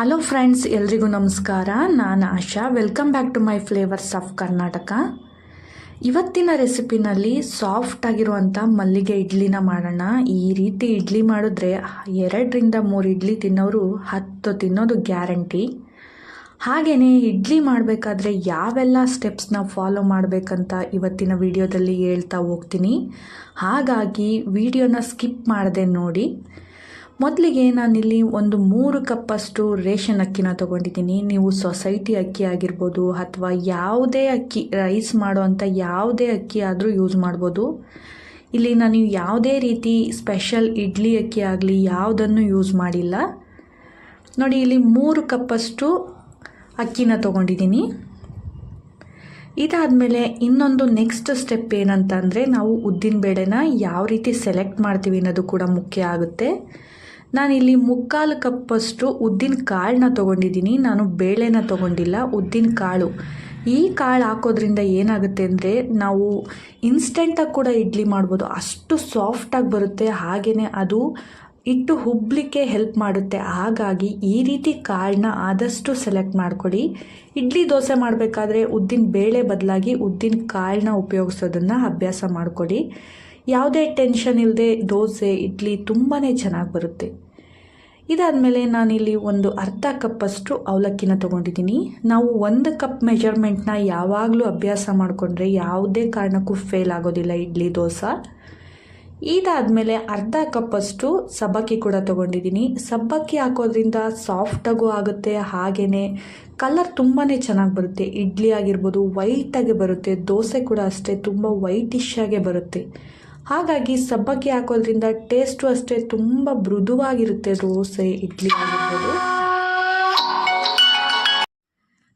Hello friends, ಎಲ್ರಿಗೂ ನಮಸ್ಕಾರ. ನಾನು Asha. Welcome back to my flavours of Karnataka. ಇವತ್ತಿನ ರೆಸಿಪಿನಲ್ಲಿ ಸಾಫ್ಟ್ ಆಗಿರುವಂಥ ಮಲ್ಲಿಗೆ ಇಡ್ಲಿನ ಮಾಡೋಣ. ಈ ರೀತಿ ಇಡ್ಲಿ ಮಾಡಿದ್ರೆ 2-3 ಇಡ್ಲಿ ತಿನ್ನೋರು 10 ತಿನ್ನೋದು ಗ್ಯಾರಂಟಿ. ಹಾಗೆಯೇ ಇಡ್ಲಿ ಮಾಡಬೇಕಾದ್ರೆ ಯಾವೆಲ್ಲ ಸ್ಟೆಪ್ಸ್ನ ಫಾಲೋ ಮಾಡಬೇಕಂತ ಇವತ್ತಿನ ವಿಡಿಯೋದಲ್ಲಿ ಹೇಳ್ತಾ ಹೋಗ್ತೀನಿ. ಹಾಗಾಗಿ ವಿಡಿಯೋನ ಸ್ಕಿಪ್ ಮಾಡದೆ ನೋಡಿ. ಮೊದಲಿಗೆ ನಾನಿಲ್ಲಿ ಒಂದು 3 ಕಪ್ಪಷ್ಟು ರೇಷನ್ ಅಕ್ಕಿನ ತೊಗೊಂಡಿದ್ದೀನಿ. ನೀವು ಸೊಸೈಟಿ ಅಕ್ಕಿ ಆಗಿರ್ಬೋದು ಅಥವಾ ಯಾವುದೇ ಅಕ್ಕಿ, ರೈಸ್ ಮಾಡುವಂಥ ಯಾವುದೇ ಅಕ್ಕಿ ಆದರೂ ಯೂಸ್ ಮಾಡ್ಬೋದು. ಇಲ್ಲಿ ನಾನು ಯಾವುದೇ ರೀತಿ ಸ್ಪೆಷಲ್ ಇಡ್ಲಿ ಅಕ್ಕಿ ಆಗಲಿ ಯಾವುದನ್ನು ಯೂಸ್ ಮಾಡಿಲ್ಲ. ನೋಡಿ, ಇಲ್ಲಿ 3 ಕಪ್ಪಷ್ಟು ಅಕ್ಕಿನ ತೊಗೊಂಡಿದ್ದೀನಿ. ಇದಾದಮೇಲೆ ಇನ್ನೊಂದು ನೆಕ್ಸ್ಟ್ ಸ್ಟೆಪ್ ಏನಂತಂದರೆ, ನಾವು ಉದ್ದಿನ ಬೇಳೆನ ಯಾವ ರೀತಿ ಸೆಲೆಕ್ಟ್ ಮಾಡ್ತೀವಿ ಅನ್ನೋದು ಕೂಡ ಮುಖ್ಯ ಆಗುತ್ತೆ. ನಾನಿಲ್ಲಿ 3/4 ಕಪ್ಪಷ್ಟು ಉದ್ದಿನ ಕಾಳನ್ನ ತೊಗೊಂಡಿದ್ದೀನಿ. ನಾನು ಬೇಳೆನ ತೊಗೊಂಡಿಲ್ಲ, ಉದ್ದಿನ ಕಾಳು. ಈ ಕಾಳು ಹಾಕೋದ್ರಿಂದ ಏನಾಗುತ್ತೆ ಅಂದರೆ, ನಾವು ಇನ್ಸ್ಟೆಂಟಾಗಿ ಕೂಡ ಇಡ್ಲಿ ಮಾಡ್ಬೋದು. ಅಷ್ಟು ಸಾಫ್ಟಾಗಿ ಬರುತ್ತೆ. ಹಾಗೆಯೇ ಅದು ಹಿಟ್ಟು ಹುಬ್ಬಲಿಕ್ಕೆ ಹೆಲ್ಪ್ ಮಾಡುತ್ತೆ. ಹಾಗಾಗಿ ಈ ರೀತಿ ಕಾಳನ್ನ ಆದಷ್ಟು ಸೆಲೆಕ್ಟ್ ಮಾಡ್ಕೊಳ್ಳಿ. ಇಡ್ಲಿ ದೋಸೆ ಮಾಡಬೇಕಾದ್ರೆ ಉದ್ದಿನ ಬೇಳೆ ಬದಲಾಗಿ ಉದ್ದಿನ ಕಾಳನ್ನ ಉಪಯೋಗಿಸೋದನ್ನು ಅಭ್ಯಾಸ ಮಾಡಿಕೊಡಿ. ಯಾವುದೇ ಟೆನ್ಷನ್ ಇಲ್ಲದೆ ದೋಸೆ, ಇಡ್ಲಿ ತುಂಬಾ ಚೆನ್ನಾಗಿ ಬರುತ್ತೆ. ಇದಾದಮೇಲೆ ನಾನಿಲ್ಲಿ ಒಂದು ಅರ್ಧ ಕಪ್ಪಷ್ಟು ಅವಲಕ್ಕಿನ ತೊಗೊಂಡಿದ್ದೀನಿ. ನಾವು 1 ಕಪ್ ಮೆಜರ್ಮೆಂಟ್ನ ಯಾವಾಗಲೂ ಅಭ್ಯಾಸ ಮಾಡಿಕೊಂಡ್ರೆ ಯಾವುದೇ ಕಾರಣಕ್ಕೂ ಫೇಲ್ ಆಗೋದಿಲ್ಲ ಇಡ್ಲಿ ದೋಸೆ. ಇದಾದಮೇಲೆ ಅರ್ಧ ಕಪ್ಪಷ್ಟು ಸಬ್ಬಕ್ಕಿ ಕೂಡ ತೊಗೊಂಡಿದ್ದೀನಿ. ಸಬ್ಬಕ್ಕಿ ಹಾಕೋದ್ರಿಂದ ಸಾಫ್ಟಾಗೂ ಆಗುತ್ತೆ, ಹಾಗೆಯೇ ಕಲರ್ ತುಂಬಾ ಚೆನ್ನಾಗಿ ಬರುತ್ತೆ. ಇಡ್ಲಿ ಆಗಿರ್ಬೋದು ವೈಟಾಗಿ ಬರುತ್ತೆ, ದೋಸೆ ಕೂಡ ಅಷ್ಟೇ ತುಂಬ ವೈಟಿಶ್ ಆಗೇ ಬರುತ್ತೆ. ಹಾಗಾಗಿ ಸಬ್ಬಕ್ಕಿ ಹಾಕೋದ್ರಿಂದ ಟೇಸ್ಟು ಅಷ್ಟೇ ತುಂಬ ಮೃದುವಾಗಿರುತ್ತೆ ದೋಸೆ, ಇಡ್ಲಿ ಆಗಿರ್ಬೋದು.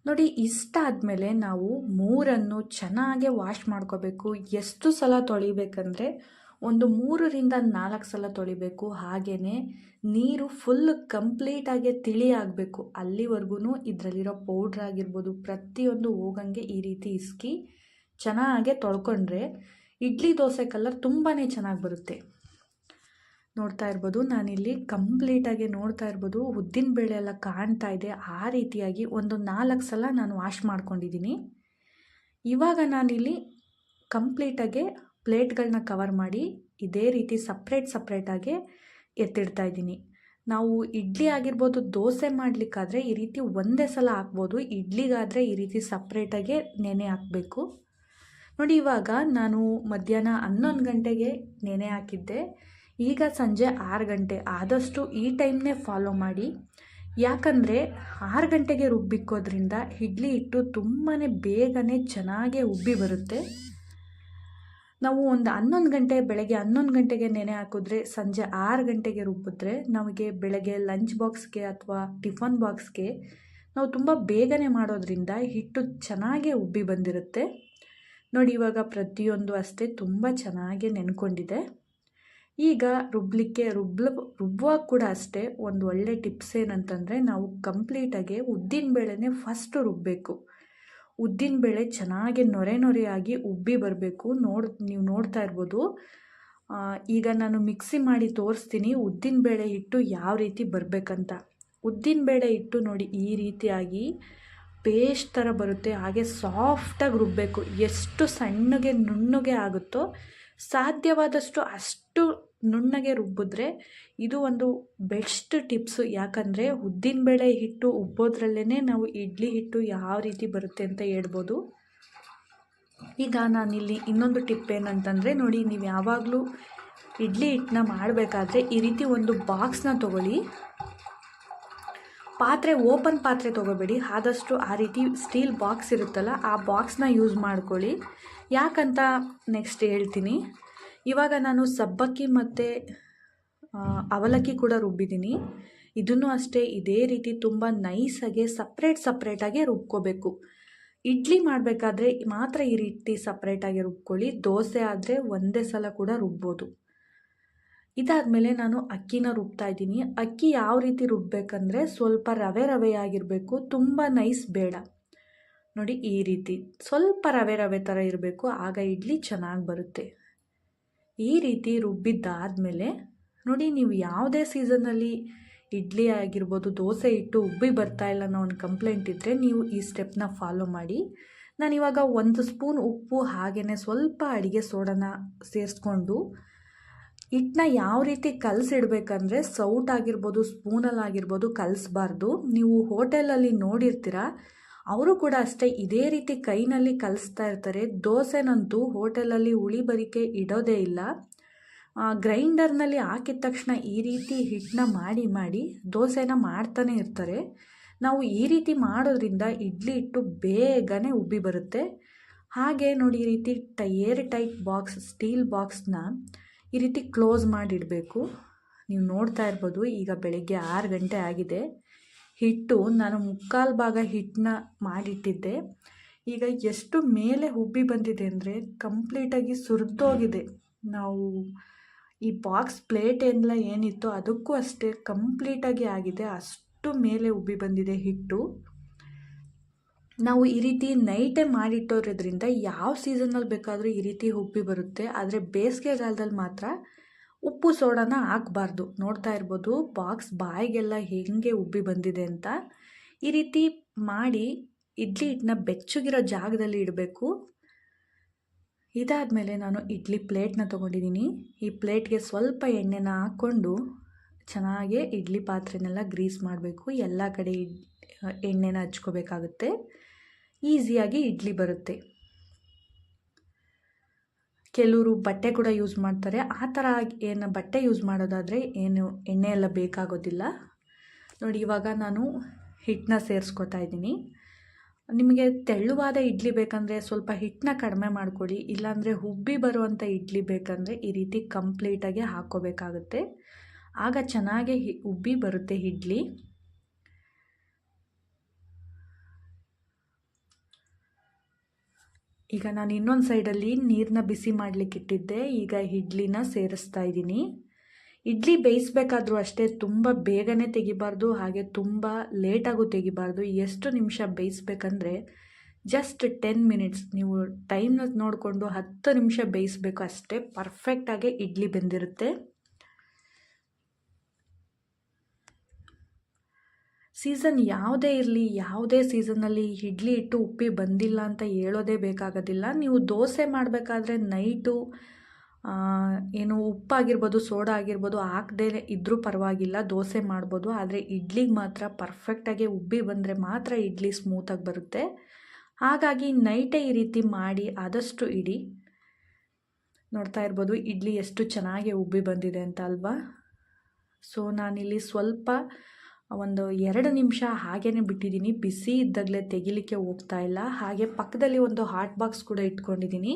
ನೋಡಿ, ಇಷ್ಟಾದಮೇಲೆ ನಾವು 3 ಚೆನ್ನಾಗಿ ವಾಶ್ ಮಾಡ್ಕೋಬೇಕು. ಎಷ್ಟು ಸಲ ತೊಳಿಬೇಕಂದ್ರೆ ಒಂದು 3-4 ಸಲ ತೊಳಿಬೇಕು. ಹಾಗೆಯೇ ನೀರು ಫುಲ್ ಕಂಪ್ಲೀಟಾಗಿ ತಿಳಿ ಆಗಬೇಕು. ಅಲ್ಲಿವರೆಗೂ ಇದರಲ್ಲಿರೋ ಪೌಡ್ರ್ ಆಗಿರ್ಬೋದು ಪ್ರತಿಯೊಂದು ಹೋಗಂಗೆ ಈ ರೀತಿ ಇಸ್ಕಿ ಚೆನ್ನಾಗೆ ತೊಳ್ಕೊಂಡ್ರೆ ಇಡ್ಲಿ ದೋಸೆ ಕಲರ್ ತುಂಬಾ ಚೆನ್ನಾಗಿ ಬರುತ್ತೆ. ನೋಡ್ತಾ ಇರ್ಬೋದು, ನಾನಿಲ್ಲಿ ಕಂಪ್ಲೀಟಾಗಿ ನೋಡ್ತಾ ಇರ್ಬೋದು ಉದ್ದಿನ ಬೇಳೆ ಎಲ್ಲ ಕಾಣ್ತಾ ಇದೆ. ಆ ರೀತಿಯಾಗಿ ಒಂದು 4 ಸಲ ನಾನು ವಾಶ್ ಮಾಡ್ಕೊಂಡಿದ್ದೀನಿ. ಇವಾಗ ನಾನಿಲ್ಲಿ ಕಂಪ್ಲೀಟಾಗಿ ಪ್ಲೇಟ್ಗಳನ್ನ ಕವರ್ ಮಾಡಿ ಇದೇ ರೀತಿ ಸಪ್ರೇಟಾಗಿ ಎತ್ತಿಡ್ತಾ ಇದ್ದೀನಿ. ನಾವು ಇಡ್ಲಿ ಆಗಿರ್ಬೋದು ದೋಸೆ ಮಾಡಲಿಕ್ಕಾದ್ರೆ ಈ ರೀತಿ ಒಂದೇ ಸಲ ಹಾಕ್ಬೋದು. ಇಡ್ಲಿಗಾದರೆ ಈ ರೀತಿ ಸಪ್ರೇಟಾಗಿ ನೆನೆ ಹಾಕಬೇಕು. ನೋಡಿ, ಇವಾಗ ನಾನು ಮಧ್ಯಾಹ್ನ 11 ಗಂಟೆಗೆ ನೆನೆ ಹಾಕಿದ್ದೆ. ಈಗ ಸಂಜೆ 6 ಗಂಟೆ. ಆದಷ್ಟು ಈ ಟೈಮ್ನೇ ಫಾಲೋ ಮಾಡಿ. ಯಾಕಂದರೆ 6 ಗಂಟೆಗೆ ರುಬ್ಬಿಕ್ಕೋದ್ರಿಂದ ಇಡ್ಲಿ ಹಿಟ್ಟು ತುಂಬಾ ಬೇಗನೆ ಚೆನ್ನಾಗೇ ಉಬ್ಬಿ ಬರುತ್ತೆ. ನಾವು ಒಂದು 11 ಗಂಟೆ, ಬೆಳಗ್ಗೆ 11 ಗಂಟೆಗೆ ನೆನೆ ಹಾಕಿದ್ರೆ ಸಂಜೆ 6 ಗಂಟೆಗೆ ರುಬ್ಬಿದ್ರೆ ನಮಗೆ ಬೆಳಗ್ಗೆ ಲಂಚ್ ಬಾಕ್ಸ್ಗೆ ಅಥವಾ ಟಿಫನ್ ಬಾಕ್ಸ್ಗೆ ನಾವು ತುಂಬ ಬೇಗನೆ ಮಾಡೋದ್ರಿಂದ ಹಿಟ್ಟು ಚೆನ್ನಾಗೇ ಉಬ್ಬಿ ಬಂದಿರುತ್ತೆ. ನೋಡಿ, ಇವಾಗ ಪ್ರತಿಯೊಂದು ಅಷ್ಟೇ ತುಂಬ ಚೆನ್ನಾಗಿ ನೆನ್ಕೊಂಡಿದೆ. ಈಗ ರುಬ್ಬುವಾಗ ಕೂಡ ಅಷ್ಟೇ ಒಂದು ಒಳ್ಳೆ ಟಿಪ್ಸ್ ಏನಂತಂದರೆ, ನಾವು ಕಂಪ್ಲೀಟಾಗಿ ಉದ್ದಿನ ಬೇಳೆನೇ ಫಸ್ಟು ರುಬ್ಬಬೇಕು. ಉದ್ದಿನ ಬೇಳೆ ಚೆನ್ನಾಗಿ ನೊರೆಯಾಗಿ ಉಬ್ಬಿ ಬರಬೇಕು. ನೀವು ನೋಡ್ತಾ ಇರ್ಬೋದು. ಈಗ ನಾನು ಮಿಕ್ಸಿ ಮಾಡಿ ತೋರಿಸ್ತೀನಿ ಉದ್ದಿನ ಬೇಳೆ ಹಿಟ್ಟು ಯಾವ ರೀತಿ ಬರಬೇಕಂತ. ಉದ್ದಿನ ಬೇಳೆ ಹಿಟ್ಟು ನೋಡಿ ಈ ರೀತಿಯಾಗಿ ಪೇಸ್ಟ್ ಥರ ಬರುತ್ತೆ. ಹಾಗೆ ಸಾಫ್ಟಾಗಿ ರುಬ್ಬಬೇಕು. ಎಷ್ಟು ಸಣ್ಣಗೆ ನುಣ್ಣಗೆ ಆಗುತ್ತೋ ಸಾಧ್ಯವಾದಷ್ಟು ಅಷ್ಟು ನುಣ್ಣಗೆ ರುಬ್ಬಿದ್ರೆ ಇದು ಒಂದು ಬೆಸ್ಟ್ ಟಿಪ್ಸು. ಯಾಕಂದರೆ ಉದ್ದಿನ ಬೇಳೆ ಹಿಟ್ಟು ಉಬ್ಬೋದ್ರಲ್ಲೇ ನಾವು ಇಡ್ಲಿ ಹಿಟ್ಟು ಯಾವ ರೀತಿ ಬರುತ್ತೆ ಅಂತ ಹೇಳ್ಬೋದು. ಈಗ ನಾನಿಲ್ಲಿ ಇನ್ನೊಂದು ಟಿಪ್ ಏನಂತಂದರೆ, ನೋಡಿ, ನೀವು ಯಾವಾಗಲೂ ಇಡ್ಲಿ ಹಿಟ್ಟನ್ನ ಮಾಡಬೇಕಾದ್ರೆ ಈ ರೀತಿ ಒಂದು ಬಾಕ್ಸ್ನ ತೊಗೊಳ್ಳಿ. ಓಪನ್ ಪಾತ್ರೆ ತೊಗೋಬೇಡಿ. ಆದಷ್ಟು ಆ ರೀತಿ ಸ್ಟೀಲ್ ಬಾಕ್ಸ್ ಇರುತ್ತಲ್ಲ ಆ ಬಾಕ್ಸ್ನ ಯೂಸ್ ಮಾಡ್ಕೊಳ್ಳಿ. ಯಾಕಂತ ನೆಕ್ಸ್ಟ್ ಹೇಳ್ತೀನಿ. ಇವಾಗ ನಾನು ಸಬ್ಬಕ್ಕಿ ಮತ್ತು ಅವಲಕ್ಕಿ ಕೂಡ ರುಬ್ಬಿದ್ದೀನಿ. ಇದನ್ನು ಅಷ್ಟೇ ಇದೇ ರೀತಿ ತುಂಬ ನೈಸಾಗಿ ಸಪ್ರೇಟಾಗಿ ರುಬ್ಕೋಬೇಕು. ಇಡ್ಲಿ ಮಾಡಬೇಕಾದ್ರೆ ಮಾತ್ರ ಈ ರೀತಿ ಸಪ್ರೇಟಾಗಿ ರುಬ್ಕೊಳ್ಳಿ. ದೋಸೆ ಆದರೆ ಒಂದೇ ಸಲ ಕೂಡ ರುಬ್ಬೋದು. ಇದಾದಮೇಲೆ ನಾನು ಅಕ್ಕಿನ ರುಬ್ತಾ ಇದ್ದೀನಿ. ಅಕ್ಕಿ ಯಾವ ರೀತಿ ರುಬ್ಬಬೇಕಂದ್ರೆ ಸ್ವಲ್ಪ ರವೆ ಆಗಿರಬೇಕು, ತುಂಬ ನೈಸ್ ಬೇಡ. ನೋಡಿ, ಈ ರೀತಿ ಸ್ವಲ್ಪ ರವೆ ಥರ ಇರಬೇಕು. ಆಗ ಇಡ್ಲಿ ಚೆನ್ನಾಗಿ ಬರುತ್ತೆ. ಈ ರೀತಿ ರುಬ್ಬಿದ್ದಾದಮೇಲೆ ನೋಡಿ, ನೀವು ಯಾವುದೇ ಸೀಸನ್ನಲ್ಲಿ ಇಡ್ಲಿ ಆಗಿರ್ಬೋದು, ದೋಸೆ ಹಿಟ್ಟು ಉಬ್ಬಿ ಬರ್ತಾ ಇಲ್ಲ ಅನ್ನೋ ಒಂದು ಕಂಪ್ಲೇಂಟ್ ಇದ್ದರೆ ನೀವು ಈ ಸ್ಟೆಪ್ನ ಫಾಲೋ ಮಾಡಿ. ನಾನಿವಾಗ 1 ಸ್ಪೂನ್ ಉಪ್ಪು ಹಾಗೆಯೇ ಸ್ವಲ್ಪ ಅಡುಗೆ ಸೋಡಾನ ಸೇರಿಸ್ಕೊಂಡು ಹಿಟ್ಟನ್ನ ಯಾವ ರೀತಿ ಕಲಸಿಡ್ಬೇಕಂದ್ರೆ ಸೌಟ್ ಆಗಿರ್ಬೋದು, ಸ್ಪೂನಲ್ಲಾಗಿರ್ಬೋದು ಕಲಿಸ್ಬಾರ್ದು. ನೀವು ಹೋಟೆಲಲ್ಲಿ ನೋಡಿರ್ತೀರ, ಅವರು ಕೂಡ ಅಷ್ಟೇ ಇದೇ ರೀತಿ ಕೈನಲ್ಲಿ ಕಲಿಸ್ತಾ ಇರ್ತಾರೆ. ದೋಸೆನಂತೂ ಹೋಟೆಲಲ್ಲಿ ಉಳಿಬರಿಕೆ ಇಡೋದೇ ಇಲ್ಲ. ಗ್ರೈಂಡರ್ನಲ್ಲಿ ಹಾಕಿದ ತಕ್ಷಣ ಈ ರೀತಿ ಹಿಟ್ಟನ್ನ ಮಾಡಿ ದೋಸೆನ ಮಾಡ್ತಾನೆ ಇರ್ತಾರೆ. ನಾವು ಈ ರೀತಿ ಮಾಡೋದ್ರಿಂದ ಇಡ್ಲಿ ಹಿಟ್ಟು ಬೇಗನೆ ಉಬ್ಬಿ ಬರುತ್ತೆ. ಹಾಗೆ ನೋಡಿ, ಈ ರೀತಿ ಏರ್ ಟೈಟ್ ಬಾಕ್ಸ್, ಸ್ಟೀಲ್ ಬಾಕ್ಸ್ನ ಈ ರೀತಿ ಕ್ಲೋಸ್ ಮಾಡಿಡಬೇಕು. ನೀವು ನೋಡ್ತಾ ಇರ್ಬೋದು, ಈಗ ಬೆಳಗ್ಗೆ 6 ಗಂಟೆ ಆಗಿದೆ. ಹಿಟ್ಟು ನಾನು 3/4 ಭಾಗ ಹಿಟ್ಟನ್ನ ಮಾಡಿಟ್ಟಿದ್ದೆ. ಈಗ ಎಷ್ಟು ಮೇಲೆ ಉಬ್ಬಿ ಬಂದಿದೆ ಅಂದರೆ ಕಂಪ್ಲೀಟಾಗಿ ಸುರಿದೋಗಿದೆ. ನಾವು ಈ ಬಾಕ್ಸ್ ಪ್ಲೇಟ್ ಎಲ್ಲ ಏನಿತ್ತು ಅದಕ್ಕೂ ಅಷ್ಟೇ ಕಂಪ್ಲೀಟಾಗಿ ಆಗಿದೆ. ಅಷ್ಟು ಮೇಲೆ ಉಬ್ಬಿ ಬಂದಿದೆ ಹಿಟ್ಟು. ನಾವು ಈ ರೀತಿ ನೈಟೇ ಮಾಡಿಟ್ಟೋದ್ರಿಂದ ಯಾವ ಸೀಸನಲ್ಲಿ ಬೇಕಾದರೂ ಈ ರೀತಿ ಉಬ್ಬಿ ಬರುತ್ತೆ. ಆದರೆ ಬೇಸಿಗೆಗಾಲದಲ್ಲಿ ಮಾತ್ರ ಉಪ್ಪು ಸೋಡಾನ ಹಾಕಬಾರ್ದು. ನೋಡ್ತಾ ಇರ್ಬೋದು ಬಾಕ್ಸ್ ಬಾಯಿಗೆಲ್ಲ ಹೇಗೆ ಉಬ್ಬಿ ಬಂದಿದೆ ಅಂತ. ಈ ರೀತಿ ಮಾಡಿ ಇಡ್ಲಿ ಹಿಟ್ಟನ್ನ ಬೆಚ್ಚಗಿರೋ ಜಾಗದಲ್ಲಿ ಇಡಬೇಕು. ಇದಾದಮೇಲೆ ನಾನು ಇಡ್ಲಿ ಪ್ಲೇಟ್ನ ತೊಗೊಂಡಿದ್ದೀನಿ. ಈ ಪ್ಲೇಟ್ಗೆ ಸ್ವಲ್ಪ ಎಣ್ಣೆನ ಹಾಕ್ಕೊಂಡು ಚೆನ್ನಾಗಿ ಇಡ್ಲಿ ಪಾತ್ರೆನೆಲ್ಲ ಗ್ರೀಸ್ ಮಾಡಬೇಕು. ಎಲ್ಲ ಕಡೆ ಎಣ್ಣೆನ ಹಚ್ಕೋಬೇಕಾಗುತ್ತೆ. ಈಸಿಯಾಗಿ ಇಡ್ಲಿ ಬರುತ್ತೆ. ಕೆಲವರು ಬಟ್ಟೆ ಕೂಡ ಯೂಸ್ ಮಾಡ್ತಾರೆ. ಆ ಥರ ಏನು ಬಟ್ಟೆ ಯೂಸ್ ಮಾಡೋದಾದರೆ ಏನು ಎಣ್ಣೆ ಎಲ್ಲ ಬೇಕಾಗೋದಿಲ್ಲ. ನೋಡಿ, ಇವಾಗ ನಾನು ಹಿಟ್ಟನ್ನ ಸೇರಿಸ್ಕೊತಾ ಇದ್ದೀನಿ. ನಿಮಗೆ ತೆಳ್ಳುವಾದ ಇಡ್ಲಿ ಬೇಕಂದರೆ ಸ್ವಲ್ಪ ಹಿಟ್ಟನ್ನ ಕಡಿಮೆ ಮಾಡ್ಕೊಳ್ಳಿ. ಇಲ್ಲಾಂದರೆ ಉಬ್ಬಿ ಬರುವಂಥ ಇಡ್ಲಿ ಬೇಕಂದರೆ ಈ ರೀತಿ ಕಂಪ್ಲೀಟಾಗಿ ಹಾಕ್ಕೋಬೇಕಾಗುತ್ತೆ. ಆಗ ಚೆನ್ನಾಗಿ ಉಬ್ಬಿ ಬರುತ್ತೆ ಇಡ್ಲಿ. ಈಗ ನಾನು ಇನ್ನೊಂದು ಸೈಡಲ್ಲಿ ನೀರನ್ನ ಬಿಸಿ ಮಾಡಲಿಕ್ಕಿಟ್ಟಿದ್ದೆ. ಈಗ ಇಡ್ಲಿನ ಸೇರಿಸ್ತಾ ಇದ್ದೀನಿ. ಇಡ್ಲಿ ಬೇಯಿಸ್ಬೇಕಾದ್ರೂ ಅಷ್ಟೇ ತುಂಬ ಬೇಗನೆ ತೆಗಿಬಾರ್ದು, ಹಾಗೆ ತುಂಬ ಲೇಟಾಗೂ ತೆಗಿಬಾರ್ದು. ಎಷ್ಟು ನಿಮಿಷ ಬೇಯಿಸ್ಬೇಕಂದ್ರೆ ಜಸ್ಟ್ 10 ಮಿನಿಟ್ಸ್. ನೀವು ಟೈಮ್ನ ನೋಡಿಕೊಂಡು 10 ನಿಮಿಷ ಬೇಯಿಸ್ಬೇಕು ಅಷ್ಟೇ. ಪರ್ಫೆಕ್ಟಾಗಿ ಇಡ್ಲಿ ಬೆಂದಿರುತ್ತೆ. ಸೀಸನ್ ಯಾವುದೇ ಇರಲಿ, ಯಾವುದೇ ಸೀಸನ್ನಲ್ಲಿ ಇಡ್ಲಿ ಹಿಟ್ಟು ಉಪ್ಪಿ ಬಂದಿಲ್ಲ ಅಂತ ಹೇಳೋದೇ ಬೇಕಾಗೋದಿಲ್ಲ. ನೀವು ದೋಸೆ ಮಾಡಬೇಕಾದ್ರೆ ನೈಟು ಏನು ಉಪ್ಪಾಗಿರ್ಬೋದು, ಸೋಡಾ ಆಗಿರ್ಬೋದು ಹಾಕದೇ ಇದ್ದರೂ ಪರವಾಗಿಲ್ಲ, ದೋಸೆ ಮಾಡ್ಬೋದು. ಆದರೆ ಇಡ್ಲಿಗೆ ಮಾತ್ರ ಪರ್ಫೆಕ್ಟಾಗಿ ಉಬ್ಬಿ ಬಂದರೆ ಮಾತ್ರ ಇಡ್ಲಿ ಸ್ಮೂತಾಗಿ ಬರುತ್ತೆ. ಹಾಗಾಗಿ ನೈಟೇ ಈ ರೀತಿ ಮಾಡಿ ಆದಷ್ಟು ಇಡಿ. ನೋಡ್ತಾ ಇರ್ಬೋದು ಇಡ್ಲಿ ಎಷ್ಟು ಚೆನ್ನಾಗಿ ಉಬ್ಬಿ ಬಂದಿದೆ ಅಂತ ಅಲ್ವಾ. ಸೊ ನಾನಿಲ್ಲಿ ಸ್ವಲ್ಪ ಒಂದು 2 ನಿಮಿಷ ಹಾಗೇ ಬಿಟ್ಟಿದ್ದೀನಿ. ಬಿಸಿ ಇದ್ದಾಗಲೇ ತೆಗಿಲಿಕ್ಕೆ ಹೋಗ್ತಾ ಇಲ್ಲ. ಹಾಗೆ ಪಕ್ಕದಲ್ಲಿ ಒಂದು ಹಾಟ್ ಬಾಕ್ಸ್ ಕೂಡ ಇಟ್ಕೊಂಡಿದ್ದೀನಿ.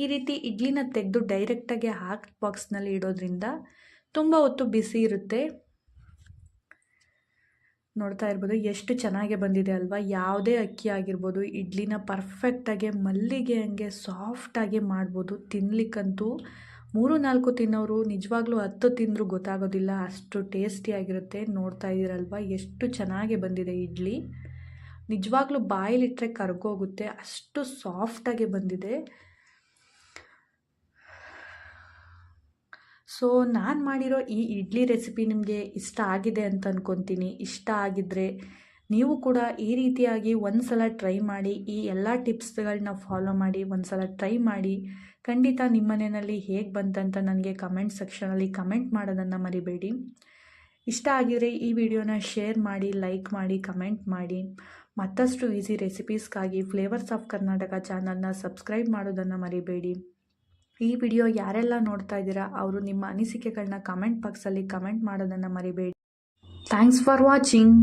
ಈ ರೀತಿ ಇಡ್ಲಿನ ತೆಗೆದು ಡೈರೆಕ್ಟಾಗಿ ಹಾಟ್ ಬಾಕ್ಸ್ನಲ್ಲಿ ಇಡೋದ್ರಿಂದ ತುಂಬ ಹೊತ್ತು ಬಿಸಿ ಇರುತ್ತೆ. ನೋಡ್ತಾ ಇರ್ಬೋದು ಎಷ್ಟು ಚೆನ್ನಾಗಿ ಬಂದಿದೆ ಅಲ್ವಾ. ಯಾವುದೇ ಅಕ್ಕಿ ಆಗಿರ್ಬೋದು ಇಡ್ಲಿನ ಪರ್ಫೆಕ್ಟಾಗಿ ಮಲ್ಲಿಗೆ ಹಂಗೆ ಸಾಫ್ಟಾಗಿ ಮಾಡ್ಬೋದು. ತಿನ್ನಲಿಕ್ಕಂತೂ 3-4 ತಿನ್ನೋರು ನಿಜವಾಗ್ಲೂ 10 ತಿಂದರೂ ಗೊತ್ತಾಗೋದಿಲ್ಲ, ಅಷ್ಟು ಟೇಸ್ಟಿಯಾಗಿರುತ್ತೆ. ನೋಡ್ತಾ ಇದ್ದೀರಲ್ವ ಎಷ್ಟು ಚೆನ್ನಾಗಿ ಬಂದಿದೆ ಇಡ್ಲಿ. ನಿಜವಾಗ್ಲೂ ಬಾಯಲ್ಲಿಟ್ಟರೆ ಕರ್ಗೋಗುತ್ತೆ, ಅಷ್ಟು ಸಾಫ್ಟಾಗಿ ಬಂದಿದೆ. ಸೊ ನಾನು ಮಾಡಿರೋ ಈ ಇಡ್ಲಿ ರೆಸಿಪಿ ನಿಮಗೆ ಇಷ್ಟ ಆಗಿದೆ ಅಂತ ಅಂದ್ಕೊತೀನಿ. ಇಷ್ಟ ಆಗಿದ್ದರೆ ನೀವು ಕೂಡ ಈ ರೀತಿಯಾಗಿ ಒಂದು ಸಲ ಟ್ರೈ ಮಾಡಿ. ಈ ಎಲ್ಲ ಟಿಪ್ಸ್ಗಳನ್ನ ಫಾಲೋ ಮಾಡಿ ಒಂದು ಸಲ ಟ್ರೈ ಮಾಡಿ. ಖಂಡಿತ ನಿಮ್ಮ ಮನೆಯಲ್ಲಿ ಹೇಗೆ ಬಂತಂತ ನನಗೆ ಕಮೆಂಟ್ ಸೆಕ್ಷನಲ್ಲಿ ಕಮೆಂಟ್ ಮಾಡೋದನ್ನು ಮರಿಬೇಡಿ. ಇಷ್ಟ ಆಗಿದರೆ ಈ ವಿಡಿಯೋನ ಶೇರ್ ಮಾಡಿ, ಲೈಕ್ ಮಾಡಿ, ಕಮೆಂಟ್ ಮಾಡಿ. ಮತ್ತಷ್ಟು ಈಸಿ ರೆಸಿಪೀಸ್ಗಾಗಿ ಫ್ಲೇವರ್ಸ್ ಆಫ್ ಕರ್ನಾಟಕ ಚಾನಲ್ನ ಸಬ್ಸ್ಕ್ರೈಬ್ ಮಾಡೋದನ್ನು ಮರಿಬೇಡಿ. ಈ ವಿಡಿಯೋ ಯಾರೆಲ್ಲ ನೋಡ್ತಾ ಇದ್ದೀರಾ ಅವರು ನಿಮ್ಮ ಅನಿಸಿಕೆಗಳನ್ನ ಕಮೆಂಟ್ ಬಾಕ್ಸಲ್ಲಿ ಕಮೆಂಟ್ ಮಾಡೋದನ್ನು ಮರಿಬೇಡಿ. Thanks for watching.